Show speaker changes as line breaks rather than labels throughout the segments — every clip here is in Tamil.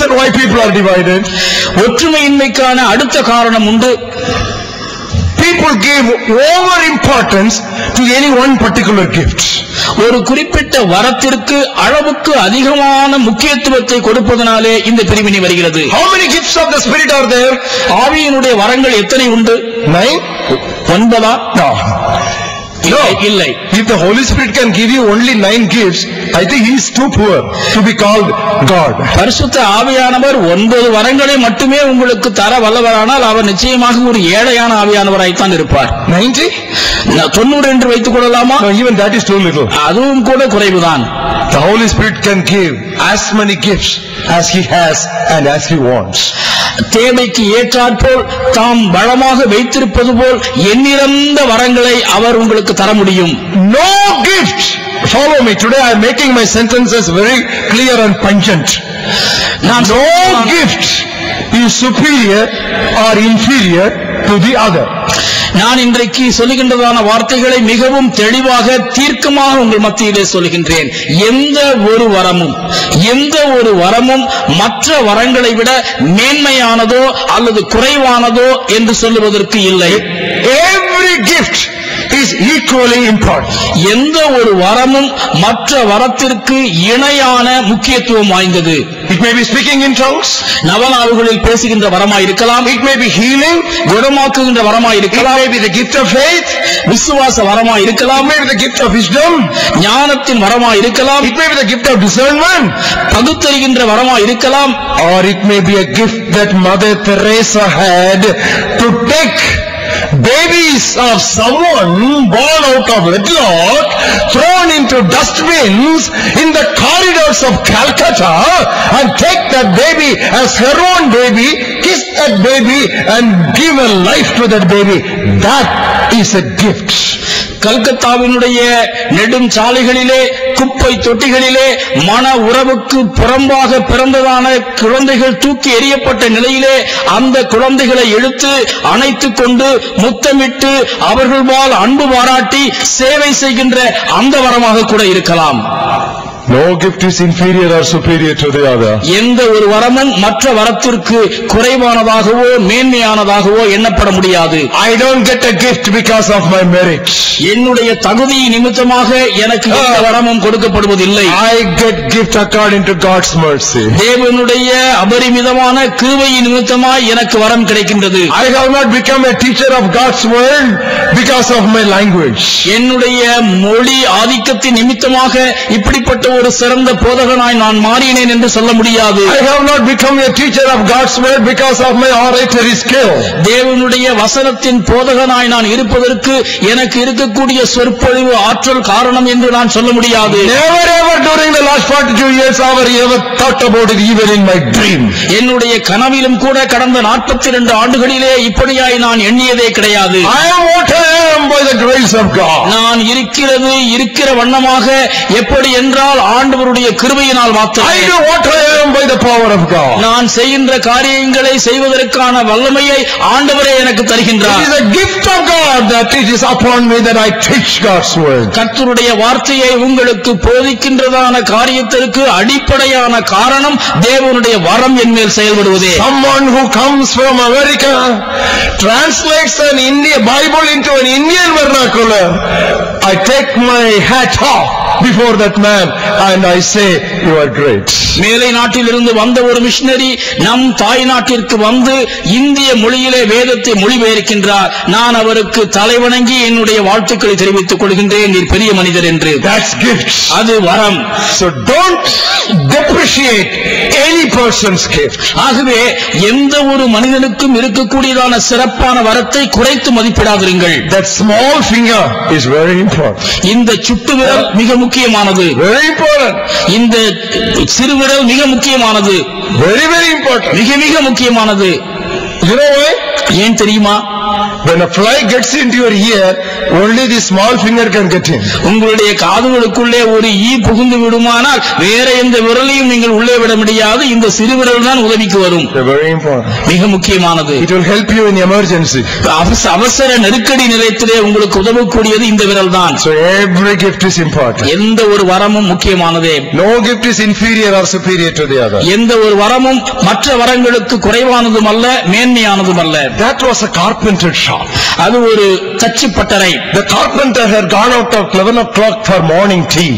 reason why people are divided.
ஒற்றுமையின்மைக்கான அடுத்த காரணம் உண்டு.
People give over importance to any one particular gift.
ஒரு குறிப்பிட்ட வரத்திற்கு அளவுக்கு அதிகமான முக்கியத்துவத்தை கொடுப்பதனாலே இந்த பிரிவினை வருகிறது.
How many gifts of the Spirit are there?
ஆவியினுடைய வரங்கள் எத்தனை உண்டு?
9?
9?
No.
இல்லை.
If the Holy Spirit can give you only 9 gifts, I think he is too poor to be called God.
பரிசுத்த ஆவியானவர் 9 வரங்களை மட்டுமே உங்களுக்கு தர வல்லவரானால் அவர் நிச்சயமாக ஒரு ஏழையான ஆவியானவராய்த்தான் இருப்பார்.
90?
90 என்று வைத்துக் கொள்ளலாமா?
No, even that is too little.
அதுவும் கூட குறைவுதான்.
The Holy Spirit can give as many gifts as he has and as he wants.
தேவைக்கு ஏற்றாற்போல் தாம் வளமாக வைத்திருப்பது போல் எண்ணிறந்த வரங்களை அவர் உங்களுக்கு தர முடியும்.
No gift. Follow me. Today I am making my sentences very clear and pungent. No gift is superior or inferior to the other.
நான் இன்றைக்கு சொல்லுகின்றதான வார்த்தைகளை மிகவும் தெளிவாக தீர்க்கமாக உங்கள் மத்தியிலே சொல்கின்றேன். எந்த ஒரு வரமும் மற்ற வரங்களை விட மேன்மையானதோ அல்லது குறைவானதோ என்று சொல்லுவதற்கு இல்லை.
Every gift is equally important.
எந்த ஒரு வரமும் மற்ற வரத்திற்கு இணையான முக்கியத்துவம் வாய்ந்தது.
It may be speaking in tongues.
நவநாவுகளில் பேசுகின்ற வரமாய் இருக்கலாம்.
It may be healing.
குணமாக்குகின்ற வரமாய் இருக்கலாம்.
It may be the gift of faith.
விசுவாச வரமாய் இருக்கலாம்.
It may be the gift of wisdom.
ஞானத்தின் வரமாய் இருக்கலாம்.
It may be the gift of discernment.
பகுத்தறிகின்ற வரமாய் இருக்கலாம்.
Or it may be a gift that Mother Teresa had to take babies of someone born out of wedlock, thrown into dustbins in the corridors of Calcutta, and take that baby as her own baby, kiss that baby and give a life to that baby. That is a gift.
கல்கத்தாவினுடைய நெடும் சாலைகளிலே, குப்பை தொட்டிகளிலே மன உறவுக்கு புறம்பாக பிறந்ததான குழந்தைகள் தூக்கி எறியப்பட்ட நிலையிலே அந்த குழந்தைகளை எடுத்து அணைத்துக் கொண்டு முத்தமிட்டு அவர்களால் அன்பு பாராட்டி சேவை செய்கின்ற அந்த வரமாக கூட இருக்கலாம்.
No gift is inferior or superior to the other.
எந்த ஒரு வரமும் மற்ற வரத்திற்கு குறைவானதாகவோ மேன்மையானதாகவோ எண்ணப்பட முடியாது.
I don't get a gift because of my merit.
என்னுடைய தகுதி நிமித்தமாக எனக்கு எந்த வரமும் கொடுக்கப்படுவதில்லை.
I get gift according to God's mercy.
தேவனுடைய அபரிமிதமான கிருபை நிமித்தமாய் எனக்கு வரம் கிடைக்கின்றது.
I have not become a teacher of God's word because of my language.
என்னுடைய மொழி ஆதிக்கத்தின் நிமித்தமாக இப்படிப்பட்ட ஒரு சிறந்த போதகனாய் நான் மாறினேன் என்று சொல்ல முடியாது.
I have not become a teacher of God's word because of my oratory skill.
தேவனுடைய வசனத்தின் போதகனாய் நான் இருப்பதற்கு எனக்கு இருக்கக்கூடிய சொற்பொழிவு ஆற்றல் காரணம் என்று நான் சொல்ல முடியாது.
Never ever during the last 42 years I ever thought about it even in my dream.
என்னுடைய கனவிலும் கூட கடந்த 42 ஆண்டுகளிலே இப்படியாய் நான் எண்ணியதே கிடையாது.
I am what I am by the grace of God.
நான் இருக்கிற வண்ணமாக எப்படி என்றால் ஆண்டவருடைய கிருபையினால் மாத்திரமே.
I do what I am by the power of God.
நான் செய்கின்ற காரியங்களை செய்வதற்கான வல்லமையை ஆண்டவரே எனக்கு தருகின்றார்.
It is a gift of God that it is upon me that I teach God's word.
கர்த்தருடைய வார்த்தையை உங்களுக்கு போதிக்கின்றதான காரியத்திற்கு அடிப்படையான காரணம் தேவனுடைய வரம் என் மேல் செயல்படுவதே.
Someone who comes from America translates an Indian Bible into an Indian vernacular. I take my hat off before that man and I say you are great.
மேலை நாட்டிலிருந்து வந்த ஒரு மிஷனரி நம் தாய் நாட்டிற்கு வந்து இந்திய மொழியிலே வேதத்தை மொழிபெயர்க்கின்றார். நான் அவருக்கு தலைவணங்கி என்னுடைய வாழ்த்துக்களை தெரிவித்துக் கொள்கின்றேன். நீர் பெரிய மனிதர் என்று.
That's gift.
அது வரம்.
So don't depreciate any person's gift.
ஆகவே எந்த ஒரு மனிதனுக்கும் இருக்கக்கூடியதான சிறப்பான வரத்தை குறைத்து மதிப்பிடாதீர்கள்.
That small finger is very important.
இந்த சுட்டு விரல் மிக முக்கியமானது.
Very important.
இந்த சிறு விரல் மிக முக்கியமானது.
Very very important.
மிக மிக முக்கியமானது.
You know why?
ஏன் தெரியுமா?
When a fly gets into your ear, only the small finger can get in.
உங்களுடைய காதுகளுக்குள்ளே ஒரு ஈ புகுந்து விடுமானால் வேற எந்த விரலையும் நீங்கள் உள்ளே விட முடியாது. இந்த சிறு விரல் தான் உதவிக்கு வரும்.
Very important.
மிக முக்கியமானது.
It will help you in emergency.
அவசர நெருக்கடி நிலையத்திலே உங்களுக்கு உதவக்கூடியது இந்த விரல் தான்.
So every gift is important.
எந்த ஒரு வரமும் முக்கியமானதே.
No gift is inferior or superior to the other.
எந்த ஒரு வரமும் மற்ற வரங்களுக்கு குறைவானதும் அல்ல, மேன்மையானதும் அல்ல.
That was a carpenter shop.
அது ஒரு தச்சு பட்டறை.
The carpenter had gone out at 11 o'clock for morning tea.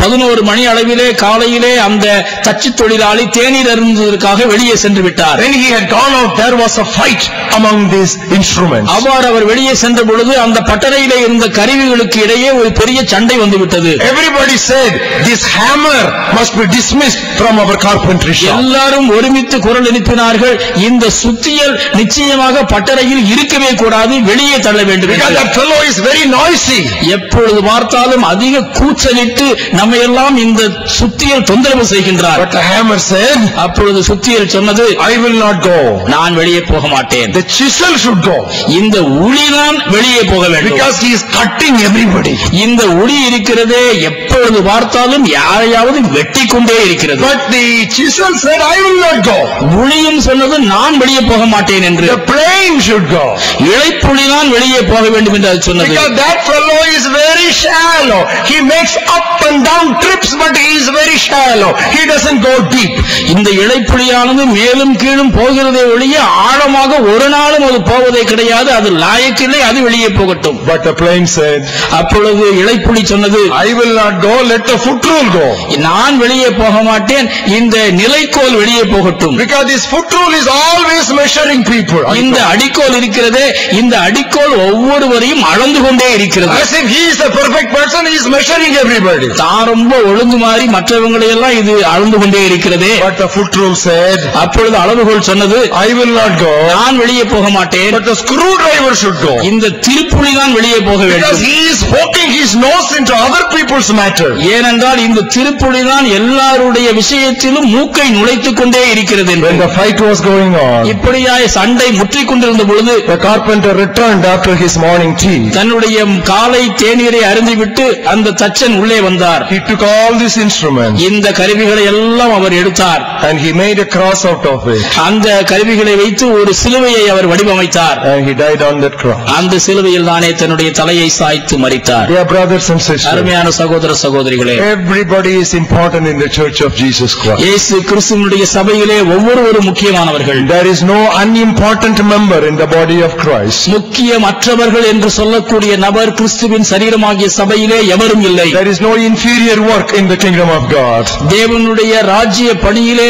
11 மணி அளவிலே காலையிலே அந்த தச்சு தொழிலாளி தேநீர் அருந்துவதற்காக வெளியே சென்று விட்டார்.
When he had gone out, there was a fight among these instruments.
அவர் வெளியே சென்ற பொழுது அந்த பட்டறையிலே இருந்த கருவிகளுக்கு இடையே ஒரு பெரிய சண்டை வந்து விட்டது.
Everybody said this hammer must be dismissed from our carpentry shop.
எல்லாரும் ஒருமித்து குரல் எழுப்பினார்கள், இந்த சுத்தியல் நிச்சயமாக பட்டறையில் இருக்கவே கூடாது, வெளியே தள்ள வேண்டும்.
Because that fellow is very noisy.
எப்பொழுது பார்த்தாலும் அதிக கூச்சலிட்டு நம்ம எல்லாம் இந்த சுத்தியல் தொந்தரவு செய்கின்றார்.
But the hammer said,
அப்பொழுது சுத்தியல் சொன்னது,
I will not go.
நான் வெளியே போக மாட்டேன்.
The chisel should go.
இந்த உளிதான் வெளியே போக வேண்டும்.
Because he is cutting everybody.
இந்த உளி இருக்கிறதே எப்பொழுது பார்த்தாலும் யாரையாவது வெட்டி கொண்டே இருக்கிறது.
But the chisel said, I will not go.
உளியும் சொன்னது, நான் வெளியே போக மாட்டேன் என்று.
The plane should go.
இழைப்புளிதான் வெளியே போக வேண்டும் என்று அது சொன்னது.
Because that fellow is very shallow. He makes up and down trips, but he is very shallow. He doesn't go deep.
இந்த இழைப்புளியானது மேலும் கீழும் போகிறதே ஒழிய ஆழமாக ஒரு நாளும் அது போவதே கிடையாது. அது லாயக்கில்லை, அது வெளியே போகட்டும்.
But the plane said,
அப்பொழுது இழைப்புளி சொன்னது,
I will not go, let the foot rule go.
நான் வெளியே போக மாட்டேன், இந்த நிலைக்கோல் வெளியே போகட்டும்.
Because this foot rule is always measuring people.
இந்த அடிக்கோல் இருக்கிறதே, இந்த அடிக்கோல் ஒவ்வொருவரையும் அளந்து கொண்டே இருக்கிறது.
As if he is a perfect person, he is measuring everybody.
தான் ரொம்ப ஒழுங்கு மாறி மற்றவங்களை எல்லாம் இது அளந்து கொண்டே இருக்கிறது.
But the foot rule said,
அப்பொழுது அளவுகோல் சொன்னது,
I will not go.
நான் வெளியே போக மாட்டேன்.
But the screwdriver should go.
இந்த திருப்புளி தான் வெளியே போக வேண்டும்.
Because he is poking his nose into other people's matter.
ஏனென்றால் இந்த திருப்புளி தான் எல்லாருடைய விஷயத்திலும் மூக்கை நுழைத்துக் கொண்டே இருக்கிறது.
When the fight was going on,
இப்படியாய் சண்டை முற்றிக் கொண்டிருந்த பொழுது
the carpenter returned after his morning tea.
தன்னுடைய காலை தேநீரை அருந்திவிட்டு அந்த தச்சன் உள்ளே வந்தார்.
He took all these instruments.
இந்த கருவிகளை எல்லாம் அவர் எடுத்தார்.
And he made a cross out of it.
அந்த கருவிகளை வைத்து ஒரு சிலுவையை அவர் வடிவமைத்தார்.
And he died on that cross.
அந்த சிலுவையில் தானே தன்னுடைய தலையை சாய்த்து மரித்தார்.
Dear brothers and sisters,
அருமையான சகோதர சகோதரிகளே,
everybody is important in the church of Jesus Christ.
இயேசு கிறிஸ்துவினுடைய சபையிலே ஒவ்வொருவரும் முக்கியமானவர்கள்.
There is no unimportant member in the body of Christ.
முக்கியமற்றவர்கள் என்று சொல்லக்கூடிய நபர் கிறிஸ்துவின் சரீரமாகிய சபையிலே எவரும் இல்லை.
There is no inferior work in the kingdom of God.
தேவனுடைய ராஜ்ய பணியிலே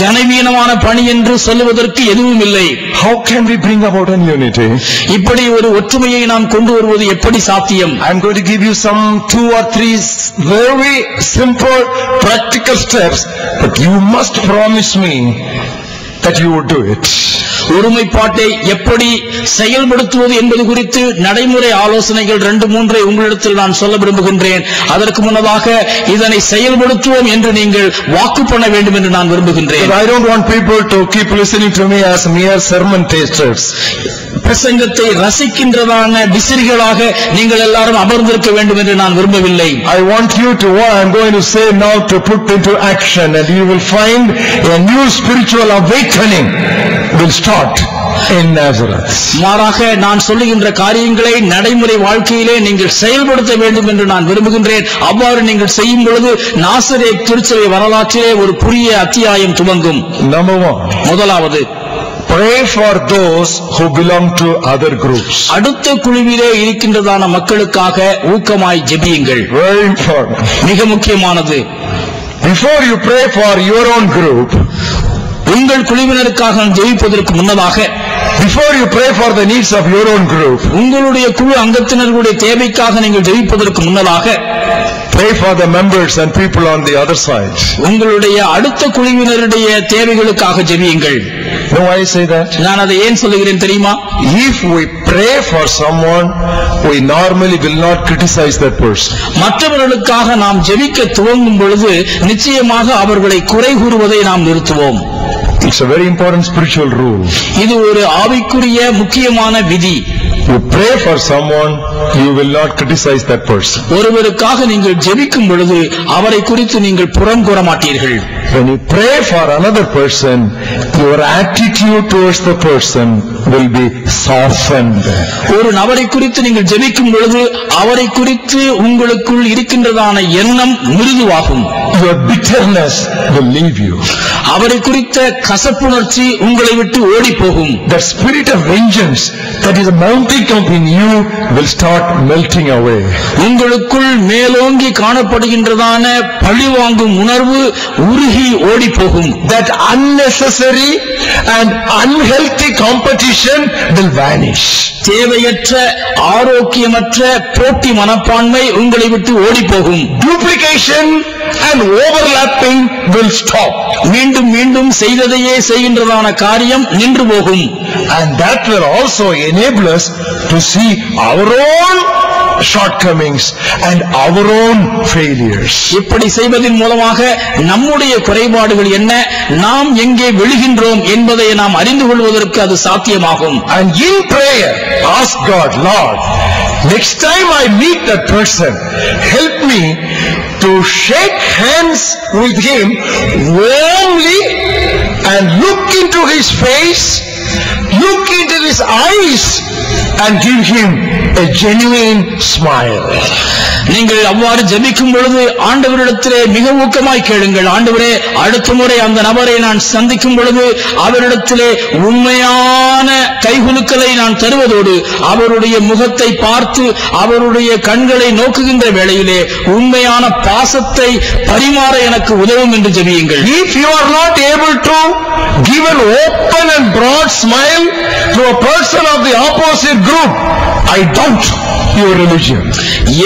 கனவீனமான பணி என்று சொல்லுவதற்கு எதுவும் இல்லை.
How can we bring about an unity?
இப்படி ஒரு ஒற்றுமையை நாம் கொண்டு வருவது எப்படி சாத்தியம்?
I am going to give you some 2 or 3 very simple practical steps, but you must promise me that you would do it.
ஒருமைப்பாட்டை எப்படி செயல்படுத்துவது என்பது குறித்து நடைமுறை ஆலோசனைகள் 2-3 உங்களிடத்தில் நான் சொல்ல விரும்புகின்றேன். அதற்கு முன்னதாக இதனை செயல்படுத்துவோம் என்று நீங்கள் வாக்கு பண்ண வேண்டும் என்று நான் விரும்புகின்றேன்.
I don't want people to keep listening to me as mere sermon tasters.
பிரசங்கத்தை ரசிக்கின்றதான விசிறிகளாக நீங்கள் எல்லாரும் அமர்ந்திருக்க வேண்டும் என்று நான் விரும்பவில்லை.
I want you to what I am going to say now to put into action, and you will find a new spiritual awakening will start in Nazareth.
மாறாக நான் சொல்லுகின்ற காரியங்களை நடைமுறை வாழ்க்கையிலே நீங்கள் செயல்படுத்த வேண்டும் என்று நான் விரும்புகின்றேன். அவ்வாறு நீங்கள் செய்யும் பொழுது நாசரேத் திருச்சபை வரலாற்றிலே ஒரு புதிய அத்தியாயம் துவங்கும்.
Number 1,
முதலாவது,
pray for those who belong to other groups.
அடுத்த குழுவிலே இருக்கின்றதான மக்களுக்காக ஊக்கமாய் ஜெபியுங்கள்.
Very important.
மிக முக்கியமானது.
Before you pray for your own group,
உங்கள் குழுவினருக்காக ஜெபிப்பதற்கு முன்னதாக,
before you pray for the needs of your own group,
உங்களுடைய குழு அங்கத்தினர்களுடைய தேவைக்காக நீங்கள் ஜெபிப்பதற்கு முன்னதாக,
pray for the members and people on the other side.
உங்களுடைய அடுத்த குழுவினருடைய தேவைகளுக்காக ஜெபியுங்கள்.
No, I say that.
நான் அதை ஏன் சொல்லுகிறேன் தெரியுமா?
If we pray for someone, we normally will not criticize that person.
மற்றவர்களுக்காக நாம் ஜெபிக்க துவங்கும் பொழுது நிச்சயமாக அவர்களை குறை கூறுவதை நாம் நிறுத்துவோம்.
It's a very important spiritual rule.
இது ஒரு ஆவிக்குரிய முக்கியமான விதி.
You pray for someone, you will not criticize that person.
ஒருவருக்காக நீங்கள் ஜெபிக்கும் பொழுது அவரை குறித்து நீங்கள் புறம் கூற மாட்டீர்கள்.
When you pray for another person, your attitude towards the person will be softened.
ஒரு நபரை குறித்து நீங்கள் ஜெபிக்கும் பொழுது அவரை குறித்து உங்களுக்குள் இருக்கின்றதான எண்ணம் மிருதுவாகும்.
Your bitterness will leave you.
அவரை குறித்த கசப்புணர்ச்சி உங்களை விட்டு ஓடி போகும்.
The spirit of vengeance that is mounting up in you will start melting away.
உங்களுக்குள் மேலோங்கி காணப்படுகின்றதான பழிவாங்கும் உணர்வு உருகி ஓடி போகும்.
That unnecessary and unhealthy competition will vanish.
தேவையற்ற ஆரோக்கியமற்ற போட்டி மனப்பான்மை உங்களை விட்டு ஓடி போகும்.
Duplication and overlapping will stop.
மீண்டும் மீண்டும் செய்ததையே செய்கின்றதான காரியம் நின்று போகும்.
And that will also enable us to see our own shortcomings and our own failures.
இப்படி செய்வதன் மூலமாக நம்முடைய குறைபாடுகள் என்ன, நாம் எங்கே விழுகின்றோம் என்பதை நாம் அறிந்து கொள்வதற்கு அது சாத்தியமாகும்.
And in prayer, ask God, Lord, next time I meet that person, help me to shake hands with him warmly and look into his face, look into his eyes and give him a genuine smile.
நீங்கள் அவ்வாறு ஜெபிக்கும் பொழுது ஆண்டவரிடத்திலே மிக ஊக்கமாய் கேளுங்கள். ஆண்டவரே, அடுத்த முறை அந்த நபரை நான் சந்திக்கும் பொழுது அவரிடத்திலே உண்மையான கைகுலுக்கலை நான் தருவதோடு அவருடைய முகத்தை பார்த்து அவருடைய கண்களை நோக்குகின்ற வேளையிலே உண்மையான பாசத்தை பரிமாற எனக்கு உதவும் என்று ஜெபியுங்கள்.
If you are not able to give an open and broad smile to a person of the opposite group, I doubt your religion.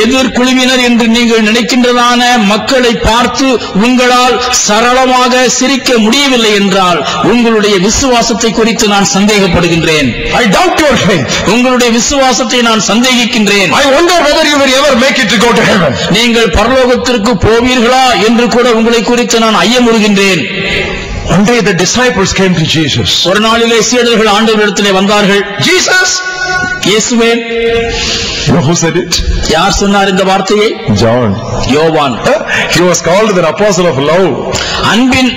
எதிர்குழுவினர் என்று நீங்கள் நினைக்கின்றதான மக்களை பார்த்து உங்களால் சரளமாக சிரிக்க முடியவில்லை என்றால் உங்களுடைய விசுவாசத்தை குறித்து நான் சந்தேகப்படுகின்றேன்.
I doubt your faith.
உங்களுடைய விசுவாசத்தை நான் சந்தேகிக்கின்றேன்.
I wonder whether you will ever make it to go to heaven.
நீங்கள் பரலோகத்திற்கு போவீர்களா என்று கூட உங்களை குறித்து நான் ஐயமுறுகின்றேன்.
One day the disciples came to Jesus.
ஒரு நாளிலே சீடர்கள் ஆண்டவரிடத்திலே வந்தார்கள்.
Jesus,
இயேசுவே.
you know who said it?
யார் சொன்னார் இந்த வார்த்தையை?
John.
யோவான்.
He was called the apostle of love.
அன்பின்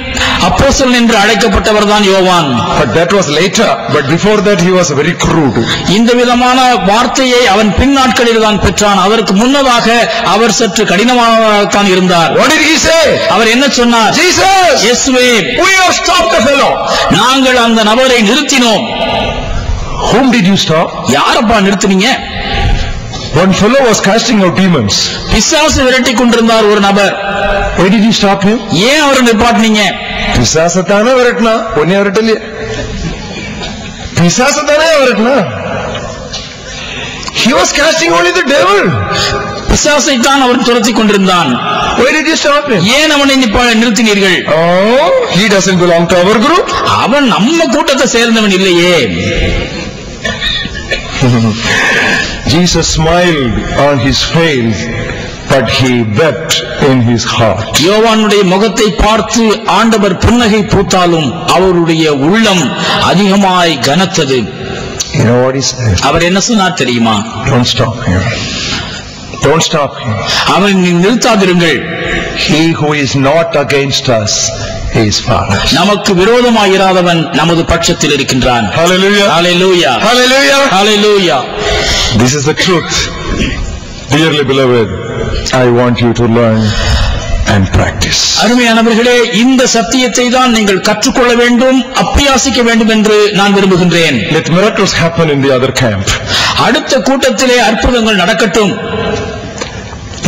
அப்போஸ்தலன் என்று அழைக்கப்பட்டவர் தான் யோவான்.
But that was later. But before that he was very crude.
இந்த விதமான வார்த்தையை அவன் பின் நாட்களில் தான் பெற்றான். அதற்கு முன்னதாக அவர் சற்று கடினமானவராகத்தான் இருந்தார்.
What did he say?
அவர் என்ன சொன்னார்?
Jesus,
இயேசுவே,
we have stopped the fellow.
நாங்கள் அந்த நபரை நிறுத்தினோம்.
Whom did you stop?
யாரப்பா நிறுத்தினீங்க?
One fellow was casting out demons.
பிசாசு விரட்டி கொண்டிருந்தார் ஒரு நபர்.
Why did you stop him?
ஏன் அவரை நிப்பாட்டினீங்க?
பிசாசத்தானே விரட்டினா, ஒன்னே விரட்டலையே. பிசாசத்தானே விரட்டினா. He was casting only the devil.
பிசாசை தான் அவர் துரத்தி கொண்டிருந்தான்.
Why did you stop him?
ஏன் அவனை நிறுத்தினீர்கள்?
Oh, he doesn't belong to our group.
அவன் நம்ம கூட்டத்தை சேர்ந்தவன் இல்லையே.
Jesus smiled on his face, but he wept in his heart.
யோவானுடைய முகத்தை பார்த்து ஆண்டவர் புன்னகை பூத்தாலும் அவருடைய உள்ளம் அதிகமாய் கனத்தது.
You know what he said?
அவர் என்ன சொன்னார் தெரியுமா?
Don't stop him. Don't stop him.
அவனை நிறுத்தாதிருங்கள்.
He who is not against us is for us.
நமக்கு விரோதமாயிராதவன் நமது பட்சத்தில் இருக்கின்றான்.
Hallelujah.
Hallelujah.
Hallelujah.
Hallelujah.
This is the truth. Dearly beloved, I want you to learn and practice.
அருமையானவர்களே, இந்த சத்தியத்தை தான் நீங்கள் கற்றுக்கொள்ள வேண்டும், அபியாசிக்க வேண்டும் என்று நான் விரும்புகின்றேன்.
Let miracles happen in the other camp.
அடுத்த கூட்டத்திலே அற்புதங்கள் நடக்கட்டும்.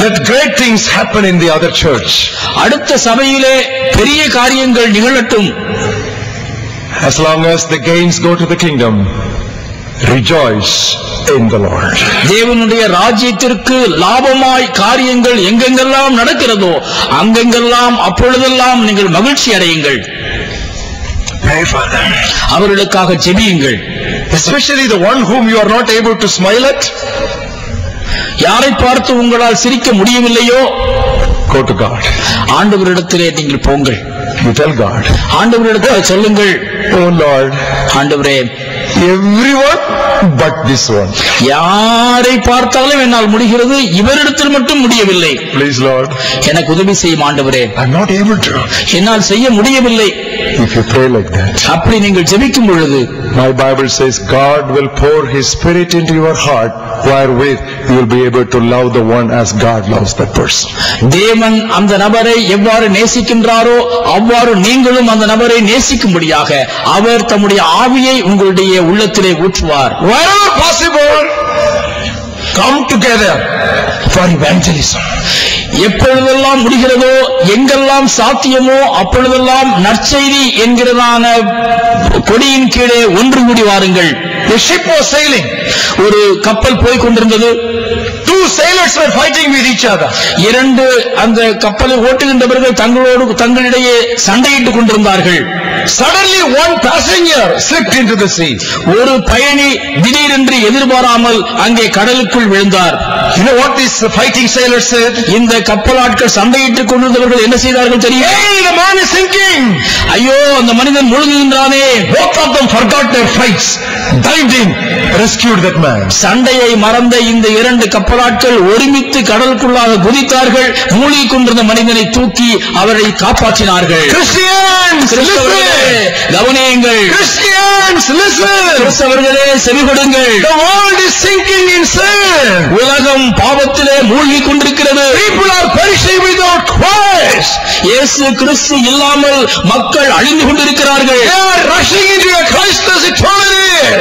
Let great things happen in the other church.
அடுத்த சபையிலே பெரிய காரியங்கள் நிகழட்டும்.
As long as the gains go to the kingdom, rejoice in the Lord.
தேவனுடைய ராஜ்யத்திற்கு லாபமாய் காரியங்கள் எங்கெங்கெல்லாம் நடக்கிறதோ அங்கெங்கெல்லாம் அப்பொழுதெல்லாம் நீங்கள் மகிழ்ச்சி அடையுங்கள்.
Pray for them.
அவர்களுக்காக ஜெபியுங்கள்.
Especially the one whom you are not able to smile at.
யாரை பார்த்து உங்களால் சிரிக்க முடியவில்லையோ
Go to God.
ஆண்டவரிடத்திலே நீங்கள் போங்கள்.
You tell God.
ஆண்டவரிடத்திலே சொல்லுங்கள்,
Oh Lord,
ஆண்டவரே,
everyone but this one.
யாரை பார்த்தாலும் என்னால் முடிகிறது, இவரிடத்தில் மட்டும் முடியவில்லை.
Please Lord,
எனக்கு உதவி செய்யும் ஆண்டவரே.
I'm not able to.
என்னால் செய்ய முடியவில்லை.
If you pray like that,
அப்படி நீங்கள் ஜெபிக்கும் பொழுது,
my Bible says God will pour His Spirit into your heart, wherewith you will be able to love the one as God loves that person.
தேவன் அந்த நபரை எவ்வாறு நேசிக்கின்றாரோ அவ்வாறு நீங்களும் அந்த நபரை நேசிக்கும்படியாக அவர் தம்முடைய ஆவியை உங்களுடைய உள்ளத்திலே ஊற்றுவார்.
Wherever possible, come together for evangelism.
எப்பொழுதெல்லாம் முடிகிறதோ, எங்கெல்லாம் சாத்தியமோ அப்பொழுதெல்லாம் நற்செய்தி என்கிறதான கொடியின் கீழே ஒன்று கூடி வாருங்கள்.
The ship was sailing.
ஒரு கப்பல் போய் கொண்டிருந்தது.
Two sailors were fighting with each other.
இரண்டு அந்த கப்பலை ஓட்டுகின்றவர்கள் தங்களிடையே சண்டையிட்டுக் கொண்டிருந்தார்கள்.
Suddenly one passenger slipped into the sea.
ஒரு பயணி திடீரென்று எதிர்பாராமல் அங்கே கடலுக்குள் விழுந்தார்.
You know what these fighting sailors said?
இந்த கப்பலாட்கள் சண்டையிட்டுக் கொண்டிருந்தவர்கள் என்ன செய்தார்கள் தெரியும்?
Hey, the man is sinking.
ஐயோ, அந்த மனிதன் முழுகுகின்றானே.
Both of them forgot their fights, dived in, rescued that man.
சண்டையை மறந்த இந்த இரண்டு கப்பலாட்கள் ஒருமித்து கடலுக்குள்ளாக குதித்தார்கள். மூழ்கிக் கொண்டிருந்த மனிதனை தூக்கி அவரை காப்பாற்றினார்கள்.
Christians, listen.
கவனியுங்கள்.
Christians, listen.
கிறிஸ்தவர்களே, செவிகொடுங்கள்.
The world is sinking in sin.
உலகம் பாவத்திலே மூழ்கிக் கொண்டிருக்கிறது.
People are perishing without Christ.
இயேசு கிறிஸ்து இல்லாமல் மக்கள் அழிந்து கொண்டிருக்கிறார்கள்.
They are rushing into a Christless eternity.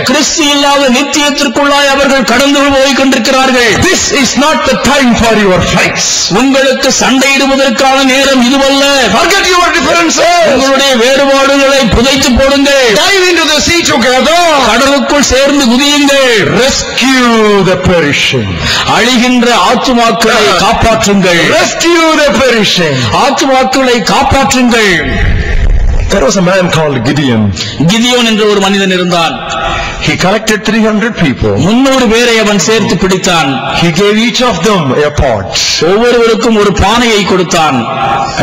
கிறிஸ்து இல்லாத நித்தியத்திற்குள்ளாய் அவர்கள் கடந்து போய் கொண்டிருக்கிறார்கள்.
This is not the time for your fights.
உங்களுக்கு சண்டையிடுவதற்கான நேரம் இதுவல்ல.
Forget your differences.
உங்களுடைய வேறுபாடுகளை புதைத்து போடுங்கள்.
Dive into the sea together.
கடலுக்குள் சேர்ந்து குதியுங்கள்.
Rescue the perishing.
அழிகின்ற ஆத்துமாக்களை காப்பாற்றுங்கள்.
Rescue the perishing.
ஆத்துமாக்களை காப்பாற்றுங்கள்.
There was a man called Gideon.
Gideon என்ற ஒரு மனிதன் இருந்தான்.
He collected 300 people.
300 பேரை அவன் சேர்த்து பிடித்தான்.
He gave each of them a pot.
ஒவ்வொருவருக்கும் ஒரு பானையை கொடுத்தான்.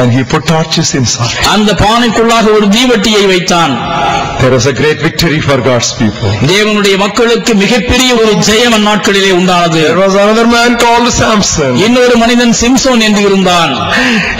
And he put torches inside.
அந்த பானைக்குள்ளாக ஒரு தீவட்டியை வைத்தான்.
There was a great victory for God's people.
தேவனுடைய மக்களுக்கு மிகப்பெரிய ஒரு ஜெயம் அந்நாட்களிலே உண்டானது.
There was another man called Samson.
இன்னொரு மனிதன் சிம்சோன் என்று இருந்தான்.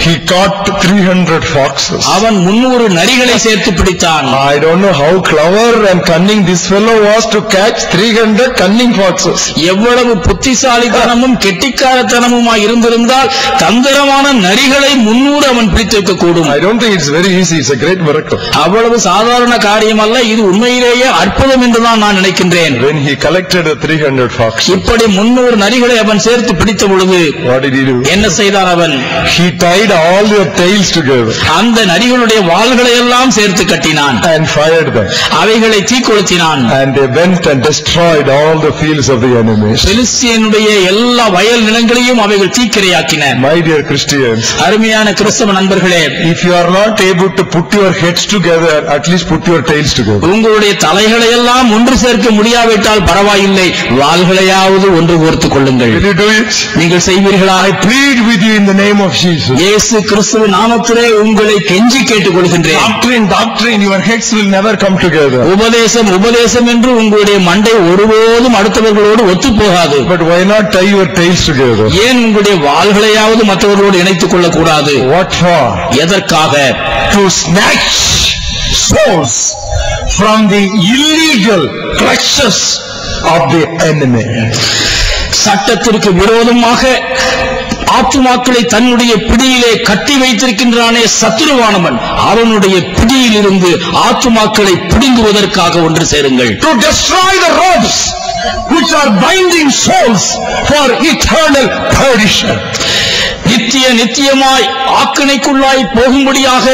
He caught 300 foxes.
அவன் 300 நரிகளை சேர்த்து பிடித்தான்.
I don't know how clever and cunning this fellow was to catch 300 cunning foxes.
எவ்வளவு புத்திசாலித்தனமும் கெட்டிக்காரத்தனமுமாய் இருந்திருந்தால் தந்திரமான நரிகளை 300 அவன் பிடித்திருக்க கூடும்.
I don't think it's very easy. It's a great miracle.
அவ்வளவு சாதாரண காரியம் அல்ல, இது உண்மையிலேயே அற்புதம் என்றுதான் நான் நினைக்கின்றேன்.
When he collected the 300 foxes,
இப்படி 300 நரிகளை அவன் சேர்த்து பிடித்த பொழுது
what did he do?
என்ன செய்தான் அவன்?
He tied all their tails together
அந்த நரிகளுடைய வால்களை எல்லாம் சேர்த்து கட்டினான்.
and fired them.
அவைகளை தீக்கொளுத்தினான்.
And they went and destroyed all the fields of the enemies.
பெலிஸ்தியனுடைய எல்லா வயல் நிலங்களையும் அவைகள் தீக்கிரையாக்கின.
My dear Christians,
அருமையான கிறிஸ்தவ நண்பர்களே,
if you are not able to put your heads together, at least put your tails together.
உங்களுடைய தலைகளை எல்லாம் ஒன்று சேர்க்க முடியாவிட்டால் பரவாயில்லை, வாள்களையாவது ஒன்று கோர்த்துக் கொள்ளுங்கள்.
Will you do it?
நீங்கள் செய்வீர்களா?
I plead with you in the name of Jesus.
இயேசு கிறிஸ்துவின் நாமத்திலே உங்களை கெஞ்சி கேட்டுக் கொள்கின்றேன்.
Doctrine, your heads will never come together.
உபதேசம் என்று உங்களுடைய மண்டை ஒருபோதும் அடுத்தவர்களோடு ஒத்து போகாது.
But why not tie your tails together?
ஏன் உங்களுடைய வாள்களையாவது மற்றவர்களோடு இணைத்துக் கொள்ளக் கூடாது?
What for?
எதற்காக?
To snatch souls from the illegal clutches of the enemy.
சட்டத்திற்கு விரோதமாக ஆத்துமாக்களை தன்னுடைய பிடியிலே கட்டி வைத்திருக்கின்றானே சத்துருவானவன், அவனுடைய பிடியில் இருந்து ஆத்துமாக்களை பிடுங்குவதற்காக ஒன்று சேருங்கள்.
To destroy the ropes which are binding souls for eternal perdition.
நித்தியமாய் ஆக்கினைக்குள்ளாய் போகும்படியாக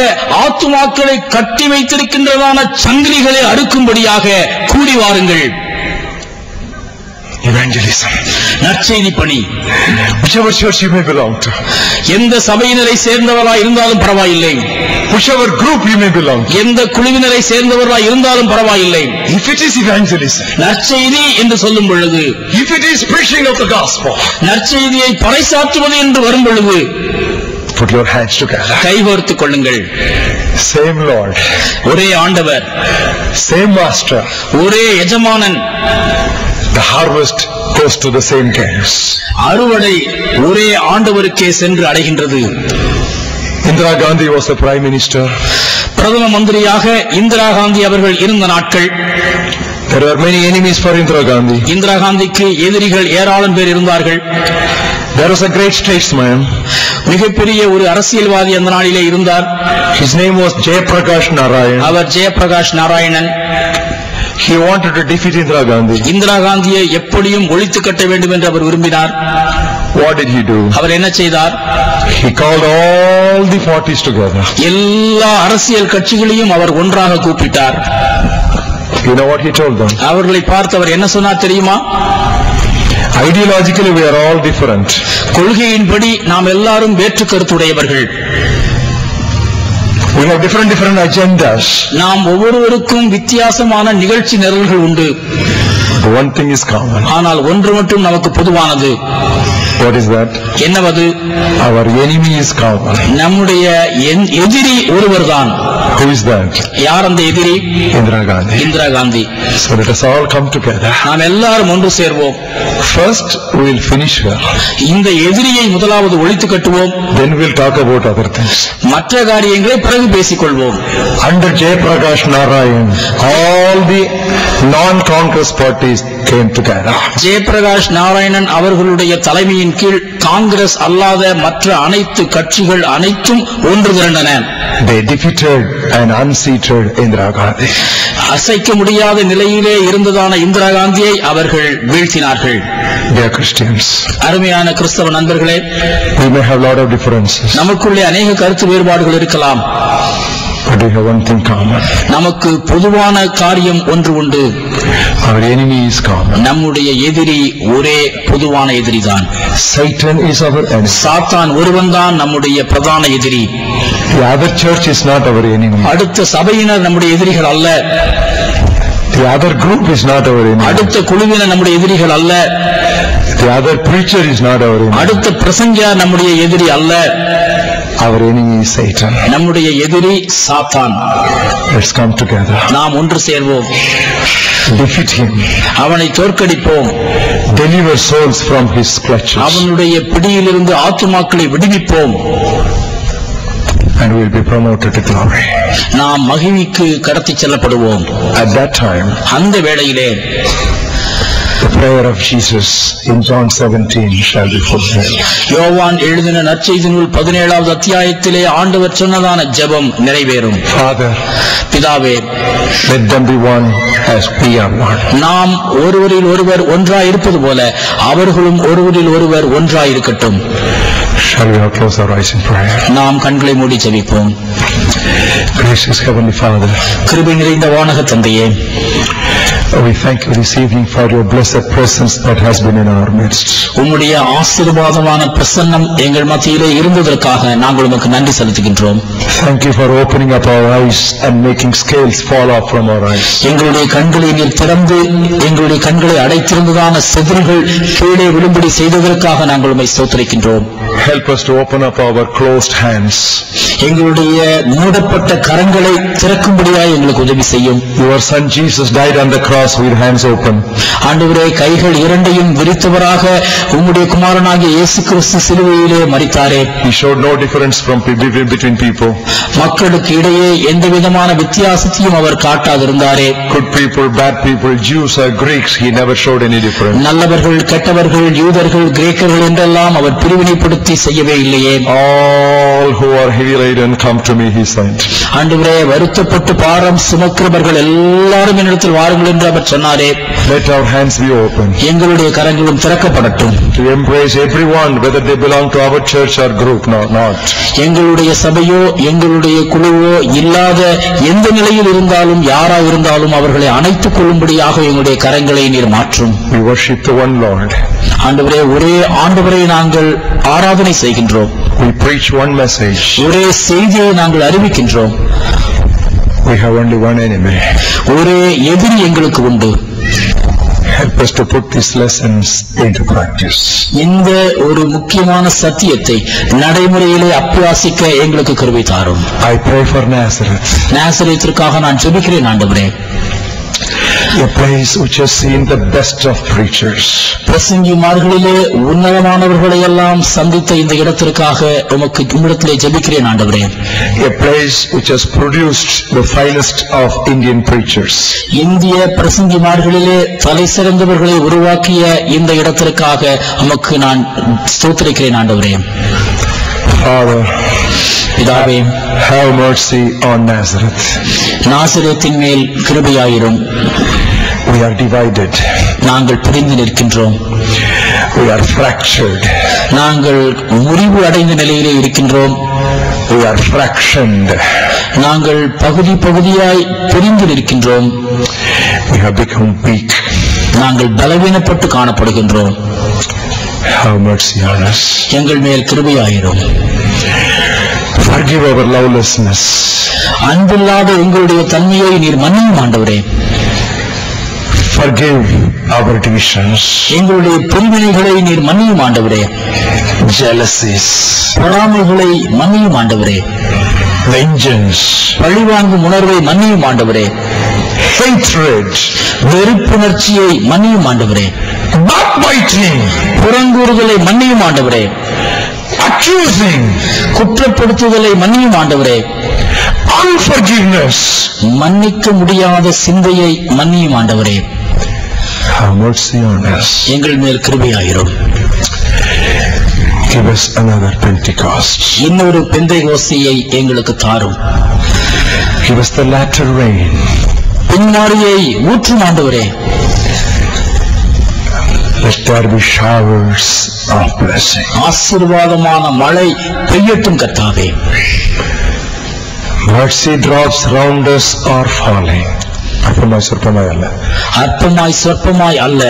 ஆத்துமாக்களை கட்டி வைத்திருக்கின்றதான சங்கிலிகளை அறுக்கும்படியாக கூடி வாருங்கள்.
Evangelism.
நற்செய்தி பணி.
Whichever church you may belong to.
எந்த சபையினரை சேர்ந்தவராய் இருந்தாலும் பரவாயில்லை.
Whichever group you may belong to.
எந்த குழுவினரை சேர்ந்தவராய் இருந்தாலும் பரவாயில்லை.
If it is evangelism,
நற்செய்தி என்று சொல்லும் பொழுது,
if it is preaching of the gospel,
நற்செய்தியை பறைசாற்றுவது என்று வரும் பொழுது,
put your hands together.
கைகோர்த்துக் கொள்ளுங்கள்.
Same Lord,
ஒரே ஆண்டவர்,
same Master,
ஒரே எஜமானன்,
The harvest goes to the same camps.
அறுவடை ஒரே ஆண்டவருக்கே சென்று அடைகின்றது.
Indira Gandhi was the prime minister.
பிரதம மந்திரியாக இந்திரா காந்தி அவர்கள் இருந்த நாட்கள்.
There were many enemies for Indira Gandhi.
Indira காந்திக்கு எதிரிகள் ஏராளம் பேர் இருந்தார்கள்.
There was a great statesman.
மிகப்பெரிய ஒரு அரசியல்வாதி அந்த நாளிலே இருந்தார்.
His name was Jayaprakash Narayan.
Our Jayaprakash Narayanan.
He wanted to defeat Indira Gandhi.
Indira காந்தியை எப்படியும் ஒழித்து கட்ட வேண்டும் என்று அவர் விரும்பினார்.
What did he do?
அவர் என்ன செய்தார்?
He called all the parties together.
எல்லா அரசியல் கட்சிகளையும் அவர் ஒன்றாக கூப்பிட்டார்.
You know what he told them?
அவர்களை பார்த்து அவர் என்ன சொன்னார் தெரியுமா?
Ideologically we are all different.
கொள்கையின்படி நாம் எல்லாரும் வேற்று கருத்துடையவர்கள்.
We have different agendas.
நாம் ஒவ்வொருவருக்கும் வித்தியாசமான நிகழ்ச்சி நிரல்கள் உண்டு.
One thing is common.
ஆனால் ஒன்று மட்டும் நமக்கு பொதுவானது.
What is that?
என்னவது?
Our enemy is common.
நம்முடைய எதிரி ஒருவர்தான்.
Who is that?
யார் அந்த எதிரி?
Indira Gandhi.
Indira Gandhi.
So let us all come together.
நாம் எல்லாரும் ஒன்று சேர்வோம்.
First we will finish her.
இந்த எதிரியை முதலாவது ஒழித்து கட்டுவோம்.
Then we will talk about other things.
மற்ற காரியங்களை பிறகு பேசிக் கொள்வோம்.
Under Jayaprakash Narayan, all the non-Congress parties came together.
Jayaprakash Narayanan அவர்களுடைய தலைமையின் கீழ் காங்கிரஸ் அல்லாத மற்ற அனைத்து கட்சிகள் அனைத்தும் ஒன்று திரண்டன.
They defeated and unseated Indira Gandhi.
அசைக்க முடியாத நிலையிலே இருந்ததான இந்திரா காந்தியை அவர்கள் வீழ்த்தினார்கள்.
Dear Christians,
அருமையான கிறிஸ்தவ நண்பர்களே,
we may have a lot of differences,
நமக்குள்ளே அநேக கருத்து வேறுபாடுகள் இருக்கலாம்.
but we have one thing common.
நமக்கு பொதுவான காரியம் ஒன்று உண்டு.
Our enemy is common.
நம்முடைய எதிரி ஒரே பொதுவான எதிரிதான்.
Satan is our enemy.
சாத்தான் ஒருவன்தான் நம்முடைய பிரதான எதிரி.
The other church is not our enemy.
அடுத்த சபையினர் நம்முடைய எதிரிகள் அல்ல.
The other group is not our enemy.
அடுத்த குழுவினர் நம்முடைய எதிரிகள் அல்ல.
The other preacher is not our enemy.
அடுத்த பிரசங்கியார் நம்முடைய எதிரி அல்ல.
Our enemy is Satan.
நம்முடைய எதிரி சாத்தான்.
Let's come together.
நாம் ஒன்று சேர்வோம்.
Defeat him.
அவனை தோற்கடிப்போம்.
Deliver souls from his clutches.
அவனுடைய பிடியிலிருந்து ஆத்துமாக்களை விடுவிப்போம்.
And we will be promoted to glory.
நாம் மகிமைக்கு கடத்திச் செல்லப்படுவோம்.
At that time,
அந்த வேளையிலே
the prayer of Jesus in John 17 shall be fulfilled.
யோவான் எழுதின நற்செய்தி நூல் 17வது அத்தியாயத்திலே ஆண்டவர் சொன்னதான ஜெபம் நிறைவேறும்.
Father,
பிதாவே,
let them be one as we are one.
நாம் ஒருவரில் ஒருவர் ஒன்றாய் இருப்பது போல அவர்களும் ஒருவரில் ஒருவர் ஒன்றாய் இருக்கட்டும்.
Shall we now close our eyes in prayer?
நாம் கண்களை மூடி ஜெபிப்போம்.
Gracious Heavenly Father,
கிருபை நிறைந்த வானக தந்தையே,
we thank you this evening for your blessed presence that has been in our midst.
உம்முடைய ஆசீர்வாதமான பிரசன்னம் எங்கள் மத்தியிலே இருந்ததற்காக நாங்கள் உமக்கு நன்றி செலுத்துகின்றோம்.
Thank you for opening up our eyes and making scales fall off from our eyes.
எங்களுடைய கண்களை நீர் திறந்து எங்களுடைய கண்களை அடைத்திருந்ததான செதில்கள் கீழே விழும்படி செய்ததற்காக நாங்கள் உம்மை ஸ்தோத்திரிக்கின்றோம்.
Help us to open up our closed hands.
எங்களுடைய மூடப்பட்ட கரங்களை திறக்கும்படியாய் எங்களுக்கு உதவி செய்யும்.
Your son Jesus died on the cross with hands open.
ஆண்டவரே, கைகள் இரண்டையும் விரித்தவராக உம்முடைய குமாரனாகிய இயேசு கிறிஸ்து சிலுவையிலே மரித்தாரே.
He showed no difference between people.
மக்களுக்கு இடையே எந்த விதமான வித்தியாசத்தையும் அவர் காட்டாதிருந்தாரே.
Good people, bad people, Jews or Greeks, he never showed any difference.
நல்லவர்கள், கெட்டவர்கள், யூதர்கள், கிரேக்கர்கள் என்றெல்லாம் அவர் பிரிவினைப்படுத்தி செய்யவே இல்லையே.
All who are heavy laden come to me, he said.
ஆண்டவரே, வருத்தப்பட்டு பாரம் சுமக்கிறவர்கள் எல்லாரும் என்னிடத்தில் வாருங்கள் என்று அவர் சொன்னாரே.
Let our hands be open.
எங்களுடைய கரங்களும் திறக்கப்படட்டும்.
To embrace everyone, whether they belong to our church or group, not.
எங்களுடைய சபையோ எங்களுடைய குழுவோ இல்லாத எந்த நிலையில் இருந்தாலும் யாரா இருந்தாலும் அவர்களை அணைத்துக் கொள்ளும்படியாக எங்களுடைய கரங்களை நீர் மாற்றும்.
We worship the one Lord.
ஆண்டவரே, ஒரே ஆண்டவரை நாங்கள் ஆராதனை செய்கின்றோம்.
We preach one message.
ஒரே செய்தியை நாங்கள் அறிவிக்கின்றோம்.
We have only one enemy.
ஒரே எதிரி எங்களுக்கு உண்டு.
Help us to put these lessons into practice.
இந்த ஒரு முக்கியமான சத்தியத்தை நடைமுறையிலே அபியாசிக்க எங்களுக்கு கிருபை தாரும்.
I pray for Nazareth.
நாசரேத்திற்காக நான் ஜெபிக்கிறேன் ஆண்டவரே.
A place which has seen the best of preachers.
பிரசங்கிமார்களிலே உன்னதமானவர்களை எல்லாம் சந்தித்த இந்த இடத்திற்காக உம்மிடத்திலே ஜெபிக்கிறேன் ஆண்டவரே.
A place which has produced the finest of Indian preachers.
இந்திய பிரசங்கிமார்களிலே தலை சிறந்தவர்களை உருவாக்கிய இந்த இடத்திற்காக உமக்கு நான் ஸ்தோத்திரிக்கிறேன் ஆண்டவரே.
Father,
பிதாவே,
have mercy on Nazareth.
நாசரேத்தின் மேல் கிருபையாயிரும்.
We are divided.
நாங்கள் பிரிந்து நிற்கின்றோம்.
We are fractured.
நாங்கள் முறிவு அடைந்த நிலையிலே இருக்கின்றோம்.
We are fractioned.
நாங்கள் பகுதி பகுதியாய் பிரிந்து நிற்கின்றோம்.
We have become weak.
நாங்கள் பலவீனப்பட்டு காணப்படுகின்றோம்.
Have mercy on us.
எங்கள் மேல் கிருபையாயிரும்.
Forgive our lawlessness.
அன்பில்லாத எங்களுடைய தன்மையை நீர் மன்னியும் ஆண்டவரே.
Forgive our divisions.
எங்களுடைய பிரிவினைகளை நீர் மன்னியும் ஆண்டவரே.
Jealousies.
பொறாமைகளை மன்னியும் ஆண்டவரே.
Vengeance.
பழிவாங்கும் உணர்வை மன்னியும் ஆண்டவரே.
Hatred.
வெறுப்புணர்ச்சியை மன்னியும் ஆண்டவரே.
Backbiting.
புறங்கூறுதலை மன்னியும் ஆண்டவரே.
Accusing.
குற்றப்படுத்துதலை மன்னியும் ஆண்டவரே.
Unforgiveness.
மன்னிக்க முடியாத சிந்தையை மன்னியும் ஆண்டவரே.
Have mercy on us.
எங்கள் மேல் கிருபையாயிரும்.
Give us another Pentecost.
இன்னொரு பெந்தைகோஸ்தியை எங்களுக்கு தாரும்.
Give us the latter rain.
பின்மாரியை ஊற்றும் ஆண்டவரே.
Let there be showers of blessing.
ஆசீர்வாதமான மழை பெய்யட்டும் கர்த்தாவே.
Mercy drops round us are falling.
அற்பமாய் சொற்பமாய் அல்ல.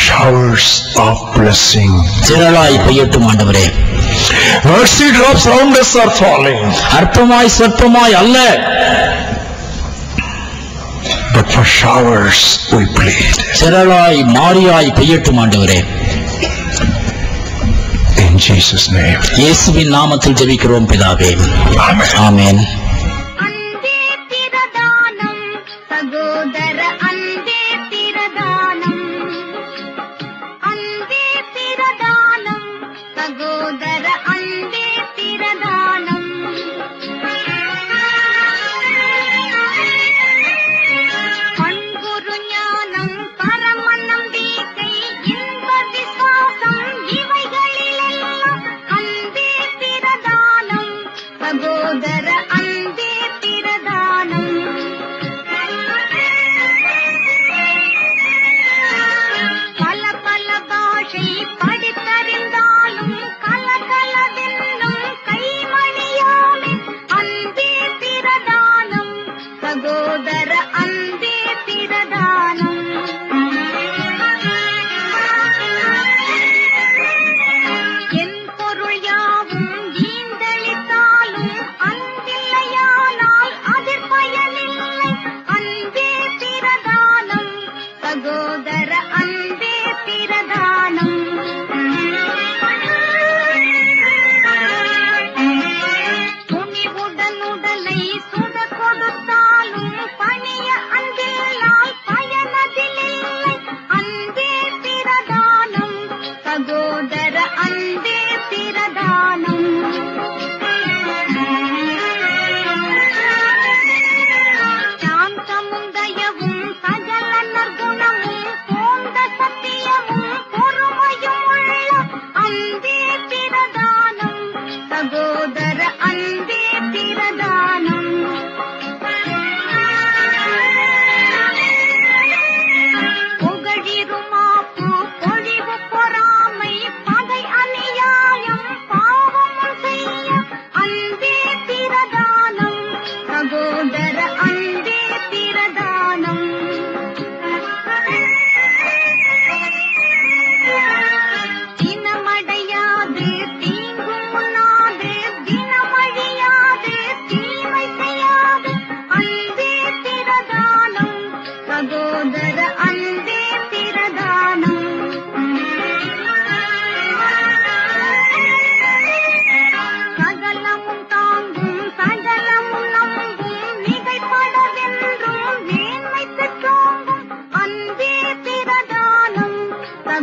Showers of blessing.
திரளாய் பெய்யட்டும் ஆண்டவரே.
Mercy drops round us are falling.
அற்பமாய் சொற்பமாய் அல்ல.
But for showers we plead.
திரளாய் மாரியாய் பெய்யட்டும் ஆண்டவரே.
In Jesus' name.
இயேசுவின் நாமத்தில் ஜெபிக்கிறோம் பிதாவே.
Amen.
ஆமென்.
அன்பே பிரதானம் சகோதர அன்பே பிரதானம். அன்பே பிரதானம் சகோதர அன்பே பிரதானம். பண்புரு ஞானம் பரமநம்பிக்கை இன்ப விசுவாசம் இவைகளிலெல்லாம் அன்பே பிரதானம் சகோதர அன்பே பிரதானம். பல பல பாஷை படித்தறிந்தாலும் கலகலவென்னும் கைமணியாலே அன்பே பிரதானம் சகோதர அன்பே பிரதானம். என் பொருள் யாவும் ஈந்தளித்தாலும் அன்பில்லையானால் அதில் பயனில்லை. அன்பே பிரதானம் சகோதர அன்பே பிரதானம்.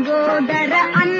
சகோதர அன்பு